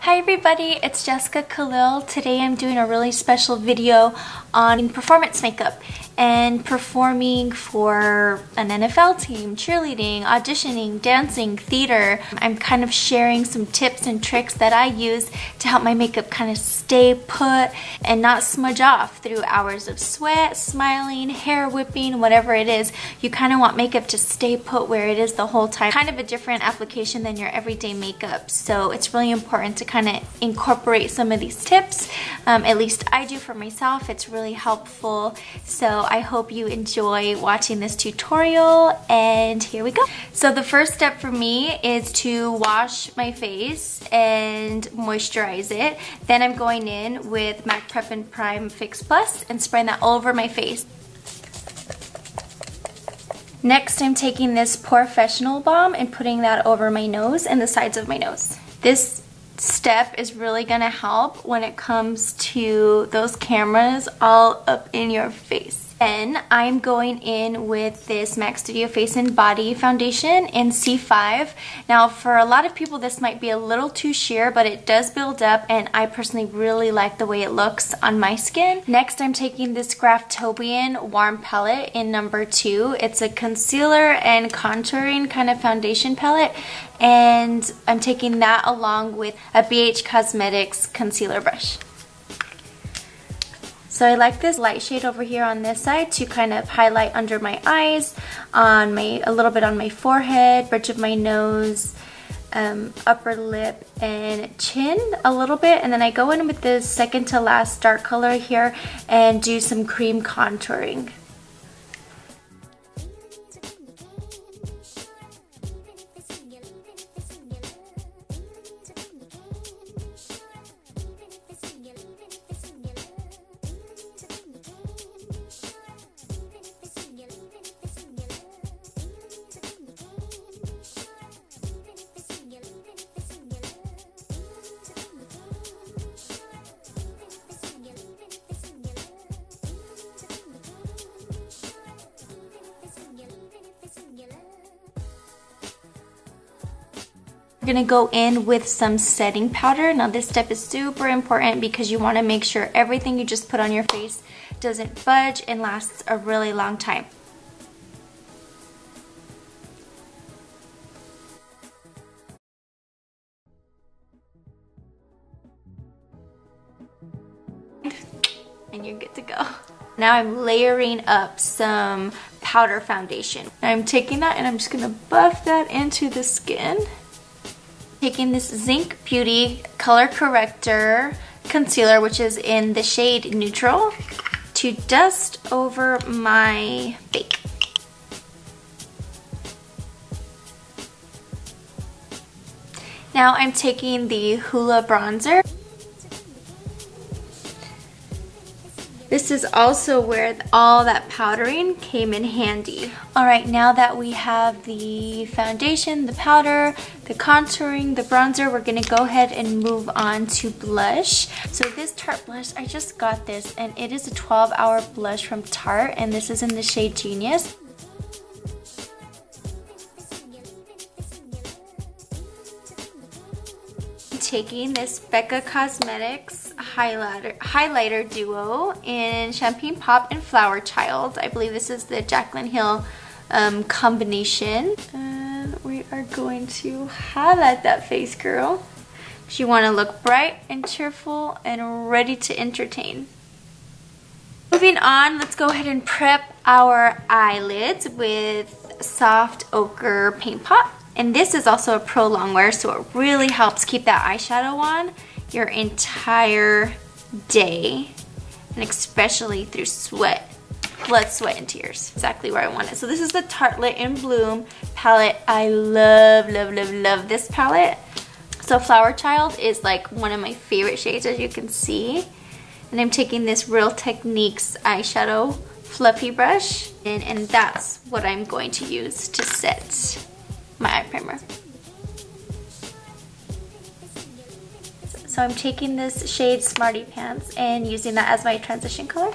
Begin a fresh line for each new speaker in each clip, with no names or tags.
Hi everybody, it's Jessica Kalil. Today I'm doing a really special video on performance makeup and performing for an NFL team, cheerleading, auditioning, dancing, theater. I'm kind of sharing some tips and tricks that I use to help my makeup kind of stay put and not smudge off through hours of sweat, smiling, hair whipping, whatever it is. You kind of want makeup to stay put where it is the whole time. Kind of a different application than your everyday makeup. So it's really important to kind of incorporate some of these tips. At least I do for myself. It's really helpful. So I hope you enjoy watching this tutorial, and here we go. So the first step for me is to wash my face and moisturize it. Then I'm going in with MAC Prep and Prime Fix Plus and spraying that all over my face. Next, I'm taking this Porefessional balm and putting that over my nose and the sides of my nose. This step is really gonna help when it comes to those cameras all up in your face. Then I'm going in with this MAC Studio Face and Body Foundation in C5. Now for a lot of people this might be a little too sheer, but it does build up and I personally really like the way it looks on my skin. Next I'm taking this Graftobian Warm Palette in number 2. It's a concealer and contouring kind of foundation palette, and I'm taking that along with a BH Cosmetics concealer brush. So I like this light shade over here on this side to kind of highlight under my eyes, a little bit on my forehead, bridge of my nose, upper lip, and chin a little bit. And then I go in with this second to last dark color here and do some cream contouring. We're gonna go in with some setting powder. Now this step is super important because you wanna make sure everything you just put on your face doesn't fudge and lasts a really long time. And you're good to go. Now I'm layering up some powder foundation. I'm taking that and I'm just gonna buff that into the skin. Taking this Zinc Beauty Color Corrector Concealer, which is in the shade Neutral, to dust over my face. Now I'm taking the Hoola Bronzer. This is also where all that powdering came in handy. Alright, now that we have the foundation, the powder, the contouring, the bronzer, we're going to go ahead and move on to blush. So this Tarte blush, I just got this and it is a 12-hour blush from Tarte, and this is in the shade Genius. Taking this Becca Cosmetics highlighter duo in Champagne Pop and Flower Child. I believe this is the Jaclyn Hill combination. And we are going to highlight that face, girl. You want to look bright and cheerful and ready to entertain. Moving on, let's go ahead and prep our eyelids with soft ochre paint pot. And this is also a pro long wear, so it really helps keep that eyeshadow on your entire day, and especially through sweat, blood, sweat, and tears. Exactly where I want it. So this is the Tartelette in Bloom palette. I love, love, love, love this palette. So Flower Child is like one of my favorite shades, as you can see. And I'm taking this Real Techniques eyeshadow fluffy brush, and that's what I'm going to use to set my eye primer. So I'm taking this shade Smarty Pants and using that as my transition color.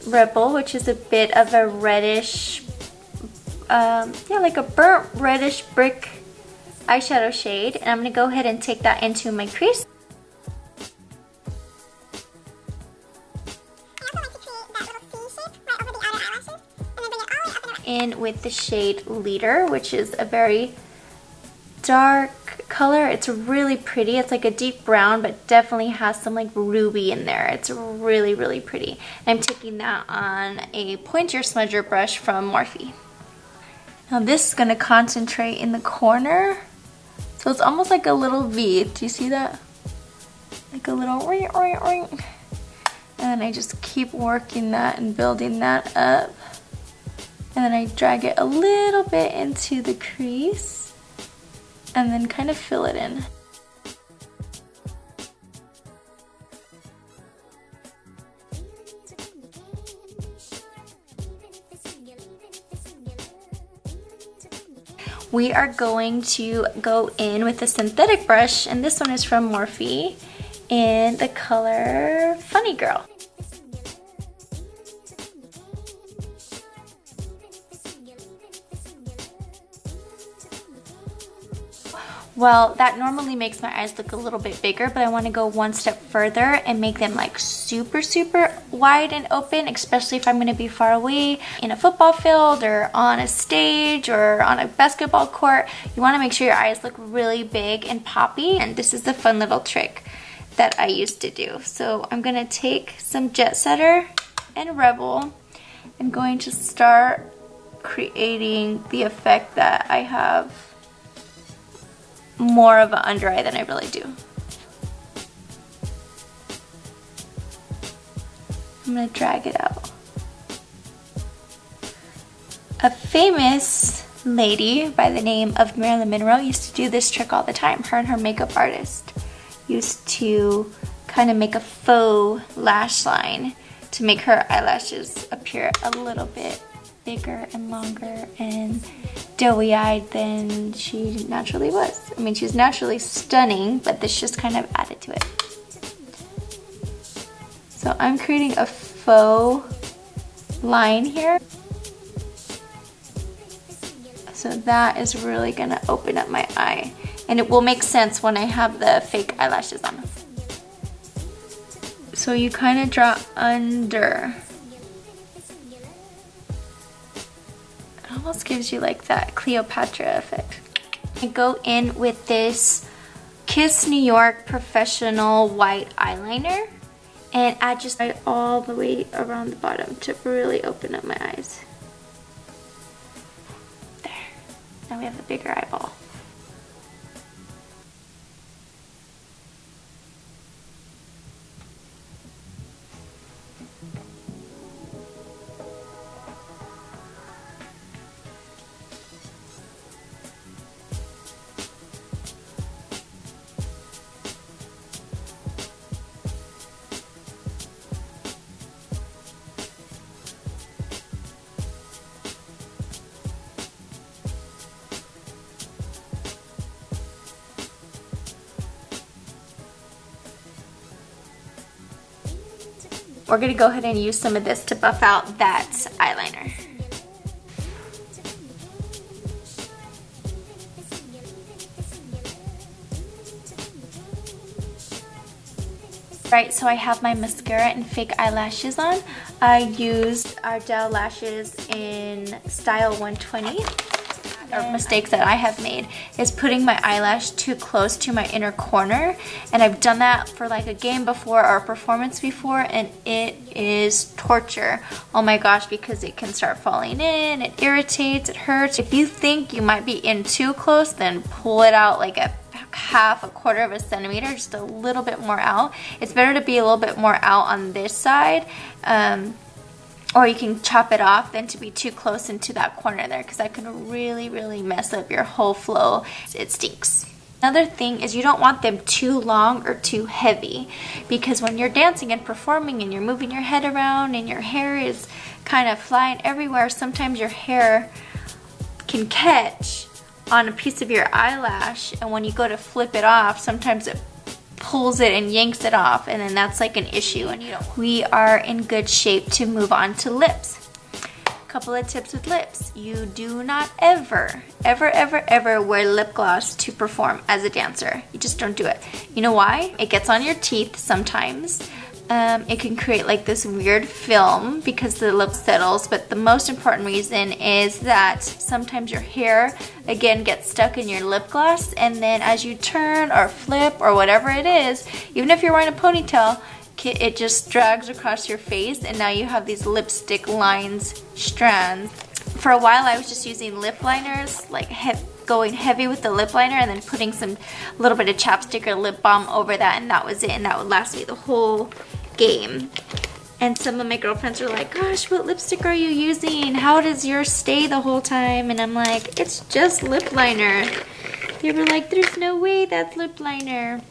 Rebel, which is a bit of a reddish, yeah, like a burnt reddish brick eyeshadow shade. And I'm going to go ahead and take that into my crease. In with the shade Leader, which is a very dark color. It's really pretty. It's like a deep brown, but definitely has some like ruby in there. It's really, really pretty. And I'm taking that on a pointer smudger brush from Morphe. Now this is going to concentrate in the corner. So it's almost like a little V. Do you see that? Like a little ring, ring, ring. And then I just keep working that and building that up. And then I drag it a little bit into the crease and then kind of fill it in. We are going to go in with a synthetic brush, and this one is from Morphe in the color Funny Girl. Well, that normally makes my eyes look a little bit bigger, but I want to go one step further and make them like super, super wide and open, especially if I'm going to be far away in a football field or on a stage or on a basketball court. You want to make sure your eyes look really big and poppy, and this is the fun little trick that I used to do. So I'm going to take some Jet Setter and Rebel. I'm going to start creating the effect that I have more of an under eye than I really do. I'm gonna drag it out. A famous lady by the name of Marilyn Monroe used to do this trick all the time. Her and her makeup artist used to kind of make a faux lash line to make her eyelashes appear a little bit bigger and longer and doughy-eyed than she naturally was. I mean, she's naturally stunning, but this just kind of added to it. So I'm creating a faux line here. So that is really gonna open up my eye. And it will make sense when I have the fake eyelashes on. So you kind of draw under. Almost gives you like that Cleopatra effect. I go in with this Kiss New York Professional white eyeliner, and I just try all the way around the bottom to really open up my eyes. There. Now we have a bigger eyeball. We're gonna go ahead and use some of this to buff out that eyeliner. Right, so I have my mascara and fake eyelashes on. I used Ariel Lashes in Style 120. Mistakes that I have made is putting my eyelash too close to my inner corner, and I've done that for like a game before or a performance before, and it is torture. Oh my gosh, because it can start falling in, it irritates, it hurts. If you think you might be in too close, then pull it out like a quarter of a centimeter, just a little bit more out. It's better to be a little bit more out on this side, or you can chop it off than to be too close into that corner there, because that can really, really mess up your whole flow. It stinks. Another thing is you don't want them too long or too heavy, because when you're dancing and performing and you're moving your head around and your hair is kind of flying everywhere, sometimes your hair can catch on a piece of your eyelash, and when you go to flip it off, sometimes it pulls it and yanks it off, and then that's like an issue, and we are in good shape to move on to lips. Couple of tips with lips. You do not ever wear lip gloss to perform as a dancer. You just don't do it. You know why? It gets on your teeth sometimes. It can create like this weird film because the lip settles, but the most important reason is that sometimes your hair again gets stuck in your lip gloss, and then as you turn or flip or whatever it is, even if you're wearing a ponytail, it just drags across your face, and now you have these lipstick lines, strands. For a while I was just using lip liners, like going heavy with the lip liner and then putting some little bit of chapstick or lip balm over that, and that was it, and that would last me the whole game. And some of my girlfriends are like, gosh, what lipstick are you using? How does yours stay the whole time? And I'm like, it's just lip liner. They were like, there's no way that's lip liner.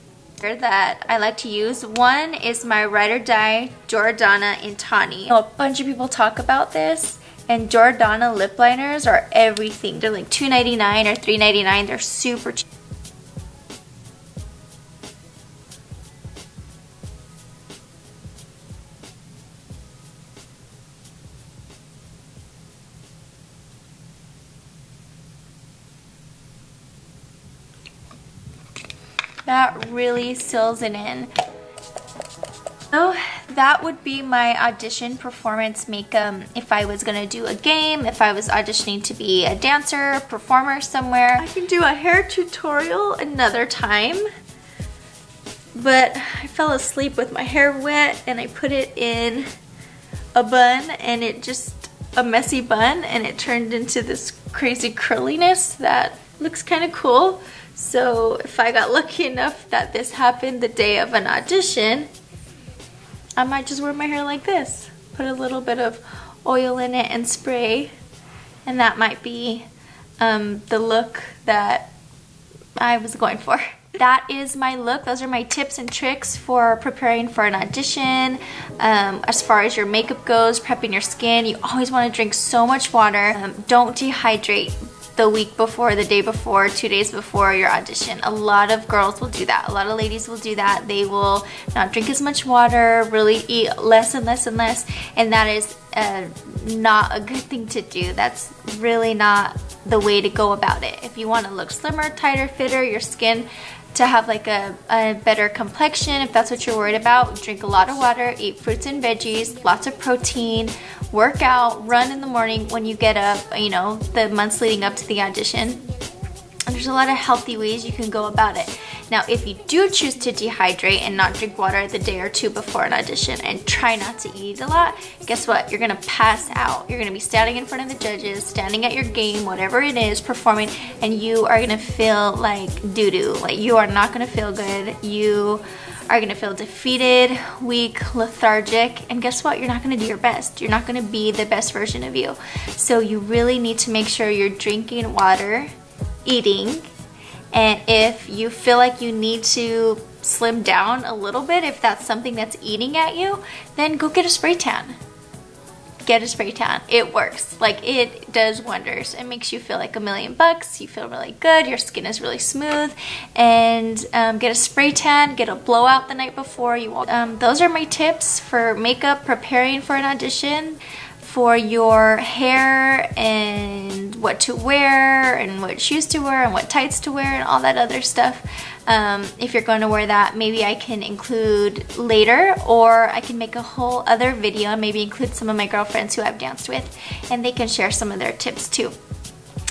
That I like to use. One is my Ride or Die Jordana in Tawny. A bunch of people talk about this, and Jordana lip liners are everything. They're like $2.99 or $3.99. They're super cheap. That really seals it in. So that would be my audition performance makeup if I was gonna do a game, if I was auditioning to be a dancer, performer somewhere. I can do a hair tutorial another time, but I fell asleep with my hair wet and I put it in a bun, and it just a messy bun, and it turned into this crazy curliness that looks kind of cool. So if I got lucky enough that this happened the day of an audition, I might just wear my hair like this. Put a little bit of oil in it and spray, and that might be the look that I was going for. That is my look. Those are my tips and tricks for preparing for an audition. As far as your makeup goes, prepping your skin, you always want to drink so much water. Don't dehydrate the week before, the day before, 2 days before your audition. A lot of girls will do that. A lot of ladies will do that. They will not drink as much water, really eat less and less and less, and that is not a good thing to do. That's really not the way to go about it. If you want to look slimmer, tighter, fitter, your skin to have like a better complexion, if that's what you're worried about, drink a lot of water, eat fruits and veggies, lots of protein, work out, run in the morning when you get up, you know, the months leading up to the audition. And there's a lot of healthy ways you can go about it. Now, if you do choose to dehydrate and not drink water the day or two before an audition and try not to eat a lot, guess what? You're gonna pass out. You're gonna be standing in front of the judges, standing at your game, whatever it is, performing, and you are gonna feel like doo-doo. Like, you are not gonna feel good. You are gonna feel defeated, weak, lethargic, and guess what? You're not gonna do your best. You're not gonna be the best version of you. So you really need to make sure you're drinking water, eating, and if you feel like you need to slim down a little bit, if that's something that's eating at you, then go get a spray tan. Get a spray tan. It works. Like, it does wonders. It makes you feel like $1,000,000. You feel really good. Your skin is really smooth. And get a spray tan. Get a blowout the night before. You won't. Those are my tips for makeup, preparing for an audition, for your hair, and what to wear, and what shoes to wear, and what tights to wear, and all that other stuff. If you're going to wear that, maybe I can include later, or I can make a whole other video and maybe include some of my girlfriends who I've danced with, and they can share some of their tips too.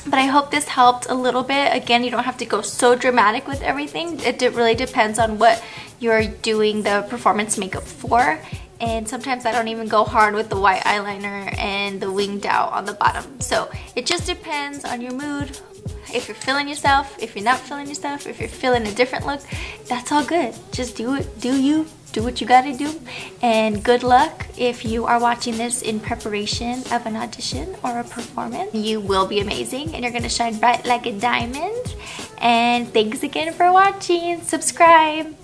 But I hope this helped a little bit. Again, you don't have to go so dramatic with everything. It really depends on what you're doing the performance makeup for. And sometimes I don't even go hard with the white eyeliner and the winged out on the bottom. So it just depends on your mood. If you're feeling yourself, if you're not feeling yourself, if you're feeling a different look, that's all good. Just do it, do you, do what you gotta do. And good luck if you are watching this in preparation of an audition or a performance. You will be amazing and you're gonna shine bright like a diamond. And thanks again for watching. Subscribe.